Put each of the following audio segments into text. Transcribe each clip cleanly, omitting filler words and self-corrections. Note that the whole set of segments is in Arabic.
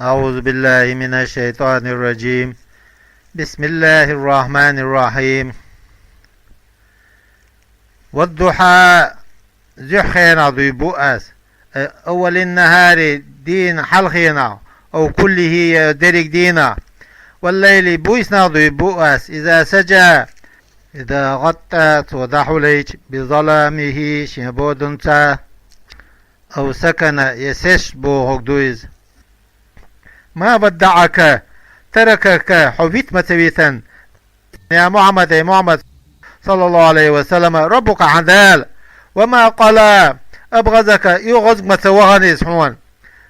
أعوذ بالله من الشيطان الرجيم. بسم الله الرحمن الرحيم. والضحى زحينا ضي بؤس أول النهار دين حلخينا أو كله درك دينا. والليل بويسنا ضي بؤس إذا سجى إذا غطت وضحليت بظلامه شنبودنتا أو سكن يسش بو هكدويز. ما بدعك تركك حبيت متبيتا يا محمد صلى الله عليه وسلم ربك عدال وما قال أبغزك يغزك متوغني سحون.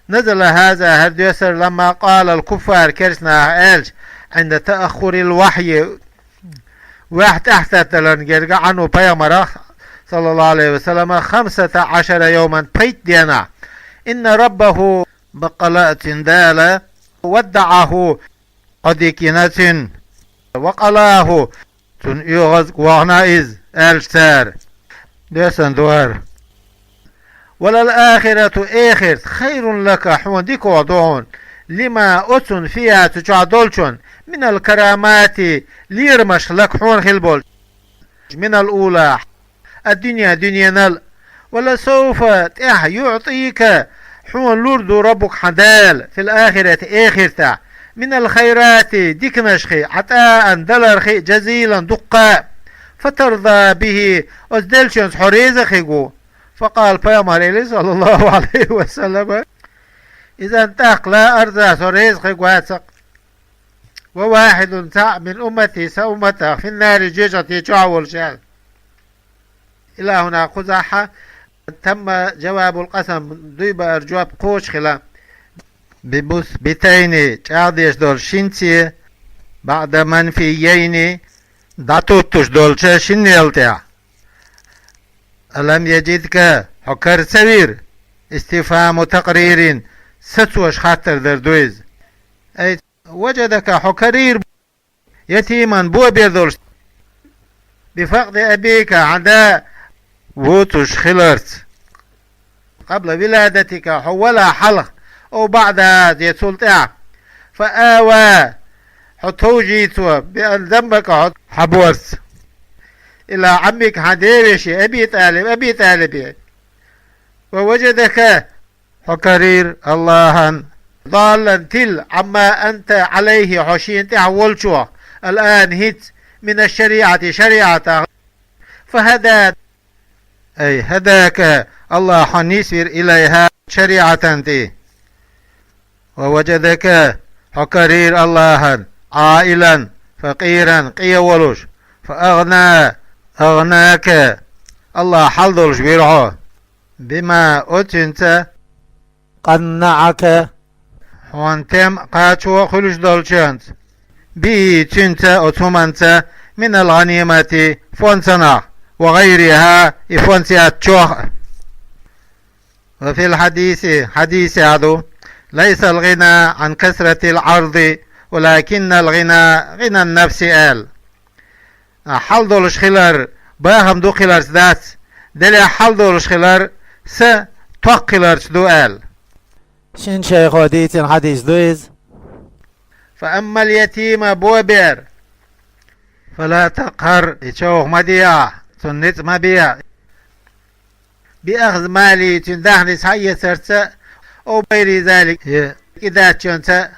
نزل هذا هرديسر لما قال الكفار كرسنا ألج عند تأخر الوحي واحد تحت تلنجرق عنه بيامره صلى الله عليه وسلم 15 يوما بيت دينا إن ربه بقلاء دالة ودعه قديكينة وقلاه يغزق وغنائز الشتار ديسان دوار. وللآخرة آخر خير لك حون ديك وضعون لما أتن فيها تجعدولشون من الكرامات ليرمش لك حون خلبول من الأولى الدنيا دنيا نل. ولسوف يعطيك حون لورد ربك حدال في الآخرة آخرتا من الخيرات ديك نشخي عطاء دلرخي جزيلا دقاء فترضى به أزدلشنس حريزة خيقو. فقال بيامر صلى الله عليه وسلم إذا انتاق لا أرضى سريز خيقواتك وواحد من أمتي سأمتها في النار جيجتي جعول شال. إلى هنا قزحة تم جواب القسم ضيب أرجواب قوش خلا ببس بتيني تعديش دول شنتي بعد منفيين داتوتش دول شنيلتع. ألم يجدك حكر سوير استفهام تقرير ستوش خاطر دردويز أي وجدك حكرير يتيما بو بيردولش بفقد أبيك عداء ووتش خلرت قبل ولادتك حولها حلق أو بعدها دي سلطع فآوى حتوجيتو بأن ذنبك حبورت إلى عمك حديرش أبي طالب ووجدك حكرير الله ضالا تل عما أنت عليه حشين تعولشو الآن هت من الشريعة شريعة فهدى أي هداك الله حنيسر إليها شريعة انت. ووجدك حكرير الله عائلا فقيرا قيولوش أغناك الله حلدولش بيرعو بما أتنت قنعك وانتم قاتشو خلوش دولشانت بي تنت أتمنت من الغنيمة فونسنا وغيرها إفونسيات تشوخ. وفي الحديث حديث هذا ليس الغنى عن كثرة العرض ولكن الغنى غنى النفس آل. حلدولش خلر باهم دو خلر ذات دلي حلدولش خلر س توقلر دو آل. شن شيخ وديت حديث دويز. فأما اليتيم بوبير فلا تقهر يشوخ مديع سنت مبيع بأخذ مالي تندهني سحية سرسة أو غير ذلك إذا تشنت.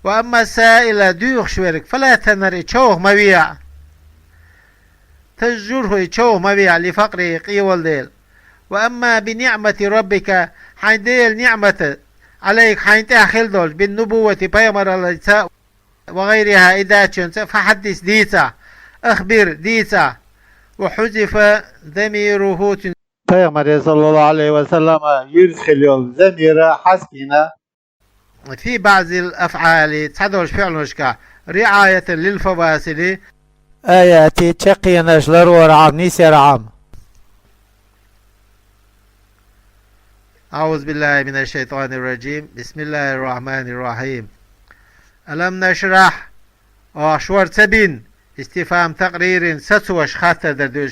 وأما السائل دوخ شويرك فلا تنر يشوخ مبيع تجره يشوخ مبيع لفقره قيول ديل. وأما بنعمة ربك حين ديل نعمة عليك حين تأخل دول بالنبوة بيامر الله وغيرها إذا تشنت فحدث ديتا أخبر ديتا. وحذف ضميره بيامر صلى الله عليه وسلم يدخل ضمير حسبنا في بعض الأفعال تحدث فعلنشك رعاية للفواصل آياتي تشقي نشلر ورعام نيسير عام. أعوذ بالله من الشيطان الرجيم. بسم الله الرحمن الرحيم. ألم نشرح أشور تبين استفهام تقرير ستوش خاطر دردوش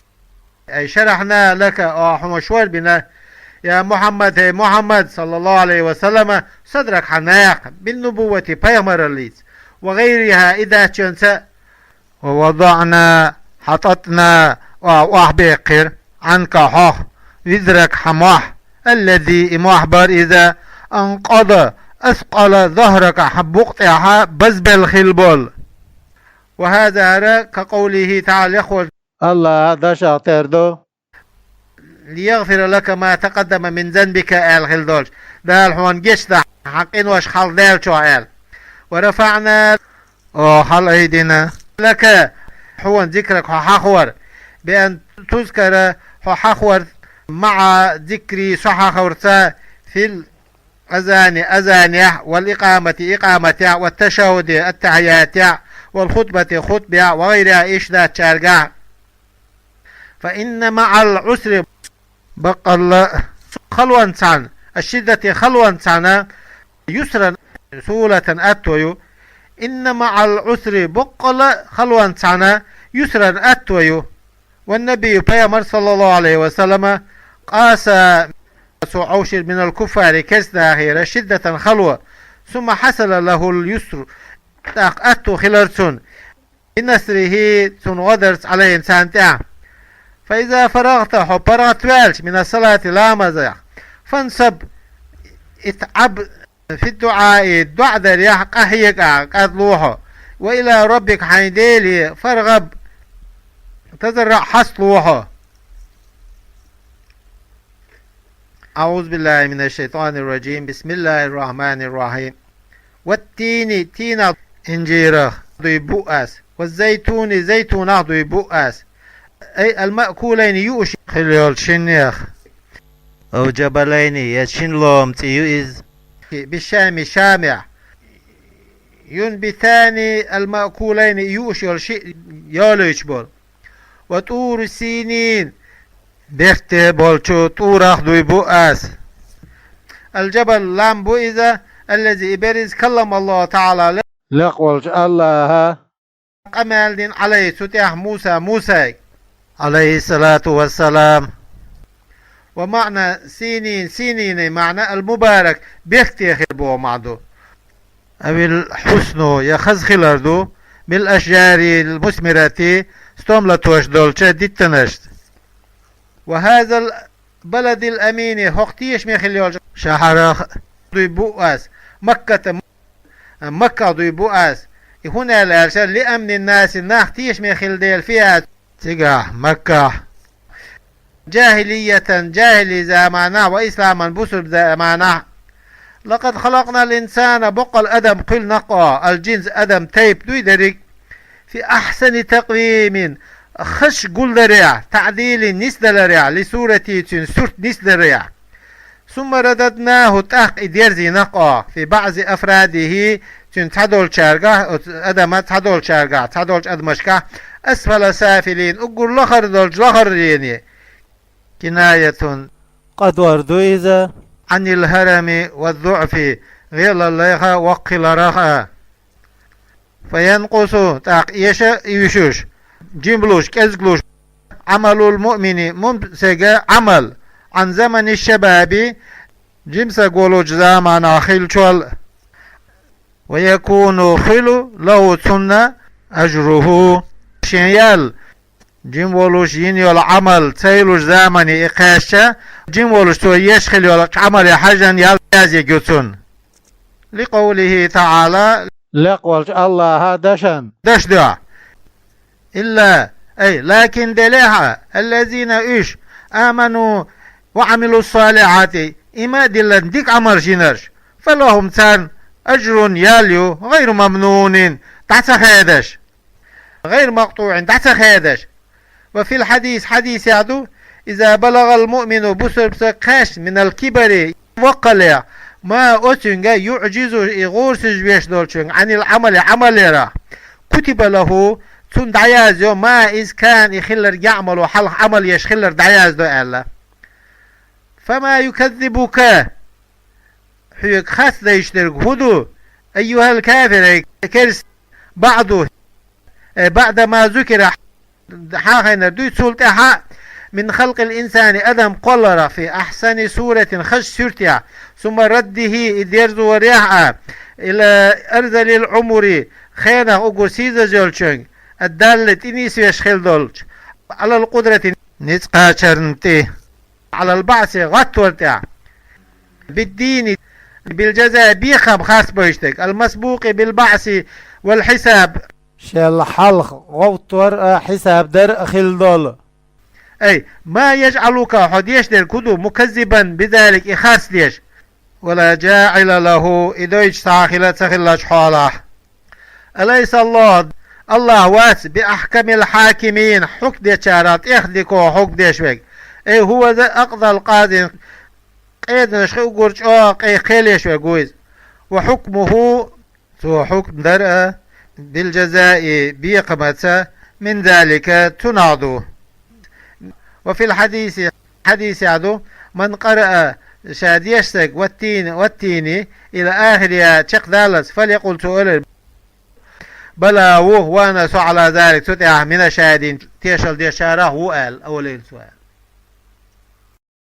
أي شرحنا لك أحمشور بنا يا محمد هي محمد صلى الله عليه وسلم صدرك حناق بالنبوة بيغمر الليس وغيرها إذا تنسى ووضعنا حطتنا وأحبقر عنك حوح وذرك حماح الذي محبر إذا انقضى أثقل ظهرك حبقتها بزبل خلبول. وهذا كقوله تعالى يقول الله دشا تردو ليغفر لك ما تقدم من ذنبك آل خلدولش دال حوان جشت حقين وش خال دال شو آل ورفعنا حال أيدينا لك حوان ذكرك حخور بأن تذكر حخور مع ذكر صحخورتا في الأذان والإقامة إقامة والتشهد التحيات والخطبة خطبة وغيرها إيش ذات شارقا. فإن مع العسر بقى خلوان سان الشدة خلوان سان يسرا سهولة أتويو. إن مع العسر بقى خلوان سان يسرا أتويو. والنبي بيامر صلى الله عليه وسلم قاس عوشر من الكفار كسداهير شدة خلوة ثم حصل له اليسر أتو خلرسون بنسره تنغدرس عليه إنسان تاع. فإذا فرغت حبرت والش من الصلاة لا مزيح فانصب اتعب في الدعاء دريح قهيك قدلوها وإلى ربك حيديلي فرغب تزرع حصلوها. أعوذ بالله من الشيطان الرجيم. بسم الله الرحمن الرحيم. والتين تين انجيره ضي بؤس والزيتون زيتون ضي بؤس أي المأكولين يؤشي خليل شنيخ أو جبلين يشن لوم تيوئز بالشام شامع ينبتان المأكولين يؤشي الشيء يالوش بول. وطور سينين بيخت بولشو طورخ دوي بؤس الجبل لام بؤزة الذي إبرز كلم الله تعالى لقولش الله قمال دين عليه ستيح موسى عليه الصلاة والسلام. ومعنى سينين معنى المبارك بيختي خربو معدو أو الحسن يخز خلاردو بالأشجار المثمرة ستوملتوش دولشة ديتنشت. وهذا البلد الأمين هختيش ميخليوش شهر دوي بؤس مكة دوي بؤس هنا الأرشاد لأمن الناس ناختيش ميخل ديل فيها تقع مكة جاهلي زمانا وإسلاما بسر زمانا. لقد خلقنا الإنسان بقى الأدم قل نقى الجنس أدم تيب دوي دريك في أحسن تقويم خش قل دريع تعديل نس دريع لسورة سورة نس دريع. ثم رددناه تحق إديرزي نقى في بعض أفراده تدول شارقة أدم تدول شارقة تدول أدمشكة أسفل سافلين أقول لخر دولج لخر يعني كناية قد وردو إذا عن الهرم والضعف غير الله وقل رخا فينقص تاق يشوش جنبلوش كزقلوش عمل المؤمن ممسك عمل عن زمن الشباب جمس قولوش زمان خلشول ويكون خلو له سنة أجره شيال جنبولوش ينيول عمل تيلوش زمن إقاشة جنبولوش تو يشخل يولك عمل حاجة يلازي قسن لقوله تعالى لقولش الله دشن دشدع إلا أي لكن دليها الذين إيش آمنوا وعملوا الصالحات إما دلن ديك عمر جنرش فلهم تان أجر ياليو غير ممنون تحت خيدش غير مقطوع تحت خيدش. وفي الحديث حديث يعدو إذا بلغ المؤمن بسر قاش من الكبر وقلع ما أتنجا يعجز إغور سجبيش دولشن عن العمل عمل كتب له تون دعياز ما إذ كان يخلر يعمل وحل عمل يشخلر دعياز دو ألا. فما يكذبك حيك خاص يشترك هدو أيها الكافر كرس بعده بعد ما ذكر حاخنا دوي سلطة من خلق الإنسان أدم قلر في أحسن سورة خش سرتع ثم رده إديرز وريعة إلى أرذل العمر خينا أقول سيزا جولشن الدالة إنيس يشخل دولش على القدرة نتقى شرنتي على البعث غطورتع بالدين بالجزاء بيخم خاص بيشتك المسبوق بالبعث والحساب شل حلق غوتور حساب در خلدول أي ما يجعلك حديش در كدو مكذبا بذلك إخاس ليش ولا جاعل له إدويج تاخلة سخلاش حاله أليس الله واس بأحكم الحاكمين حك دي شارات إخدكو حك دي شوك أي هو ذا أقضى القاضي قيد نشخي قرش أي خيليش وقويز وحكمه سو حكم درء بالجزاء بيقمة من ذلك تناضو وفي الحديث عدو من قرأ شاد يشتك والتيني إلى آخر شق دالس فليقل سؤال بلا وانا على ذلك ستع من شاهدين تيشل دي شاره وقال أولين سؤال